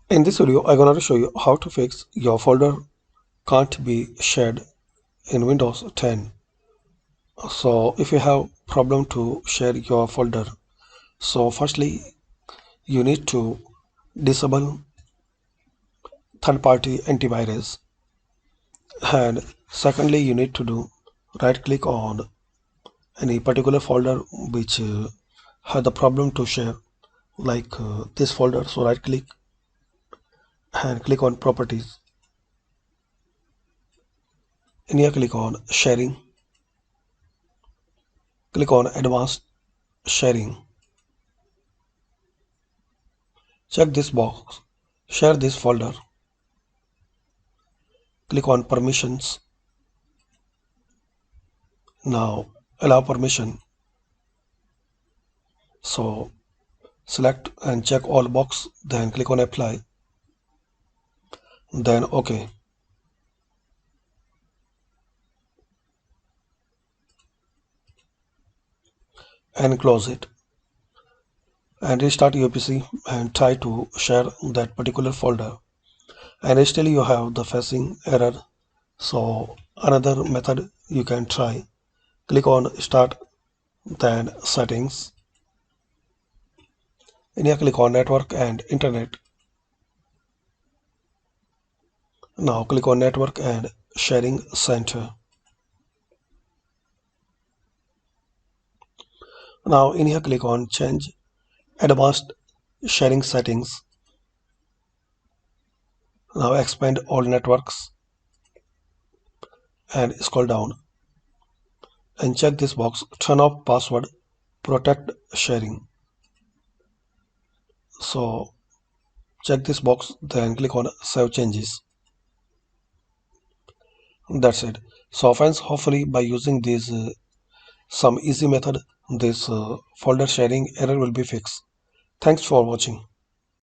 In this video, I'm going to show you how to fix your folder can't be shared in Windows 10. So if you have problem to share your folder, so firstly, you need to disable third-party antivirus, and secondly, you need to do right click on any particular folder which has the problem to share, like this folder. So right click and click on properties. In here, click on sharing, click on advanced sharing. Check this box, share this folder, click on permissions. Now allow permission. So select and check all box, then click on apply, then OK, and close it and restart your PC and try to share that particular folder, and still you have the facing error. So another method you can try, click on start, then settings. In here, click on network and internet. Now click on network and sharing center. Now in here, click on change advanced sharing settings. Now expand all networks and scroll down and check this box, turn off password protect sharing. So check this box, then click on save changes. That's it. So friends, hopefully by using these some easy method, this folder sharing error will be fixed. Thanks for watching.